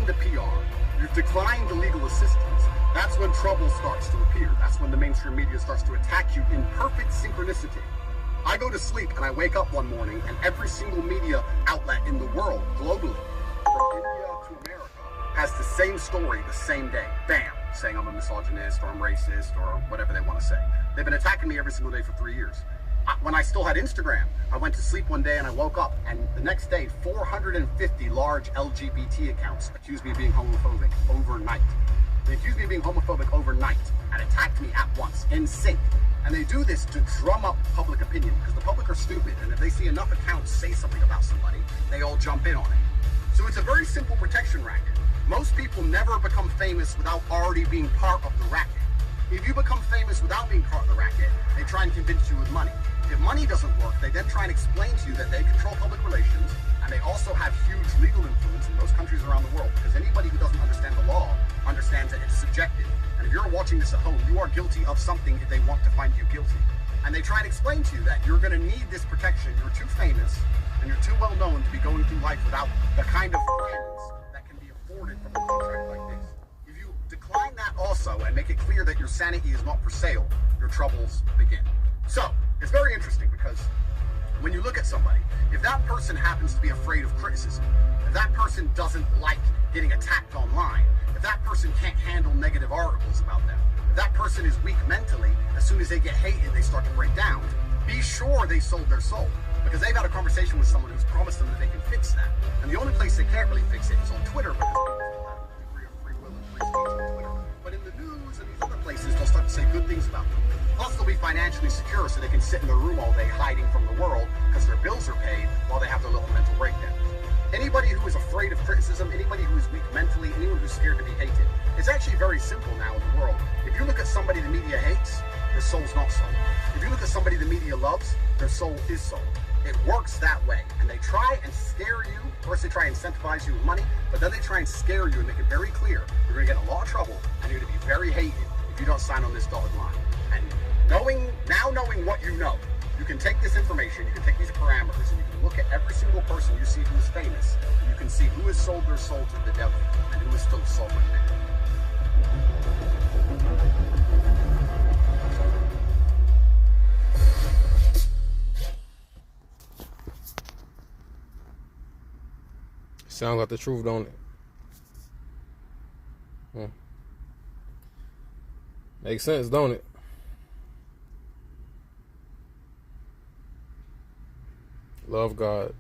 declined the PR, you've declined the legal assistance, that's when trouble starts to appear. That's when the mainstream media starts to attack you in perfect synchronicity. I go to sleep and I wake up one morning and every single media outlet in the world, globally, from India to America, has the same story the same day. Bam! Saying I'm a misogynist or I'm racist or whatever they want to say. They've been attacking me every single day for 3 years. When I still had Instagram, I went to sleep one day and I woke up and the next day 450 large LGBT accounts accused me of being homophobic overnight. They accused me of being homophobic overnight and attacked me at once, in sync. And they do this to drum up public opinion because the public are stupid, and if they see enough accounts say something about somebody, they all jump in on it. So it's a very simple protection racket. Most people never become famous without already being part of the racket. If you become famous without being part of the racket, they try and convince you with money. If money doesn't work, they then try and explain to you that they control public relations, and they also have huge legal influence in most countries around the world, because anybody who doesn't understand the law understands that it's subjective. And if you're watching this at home, you are guilty of something if they want to find you guilty. And they try and explain to you that you're going to need this protection, you're too famous, and you're too well known to be going through life without the kind of friends that can be afforded from a contract like this. If you decline that also and make it clear that your sanity is not for sale, your troubles begin. So, it's very interesting because when you look at somebody, if that person happens to be afraid of criticism, if that person doesn't like getting attacked online, if that person can't handle negative articles about them, if that person is weak mentally, as soon as they get hated, they start to break down, be sure they sold their soul. Because they've had a conversation with someone who's promised them that they can fix that. And the only place they can't really fix it is on Twitter, because people still have a degree of free will and free speech on Twitter. But in the news and these other places, they'll start to say good things about them. Plus, they'll be financially secure so they can sit in their room all day hiding from the world because their bills are paid while they have their little mental breakdowns. Anybody who is afraid of criticism, anybody who is weak mentally, anyone who's scared to be hated, it's actually very simple now in the world. If you look at somebody the media hates, their soul's not sold. If you look at somebody the media loves, their soul is sold. It works that way. And they try and scare you. First, they try and incentivize you with money, but then they try and scare you and make it very clear you're going to get in a lot of trouble and you're going to be very hated if you don't sign on this dotted line. And knowing what you know, you can take this information, you can take these parameters, and you can look at every single person you see who is famous, and you can see who has sold their soul to the devil and who is still sovereign man. Sounds like the truth, don't it? Makes sense, don't it? Love God.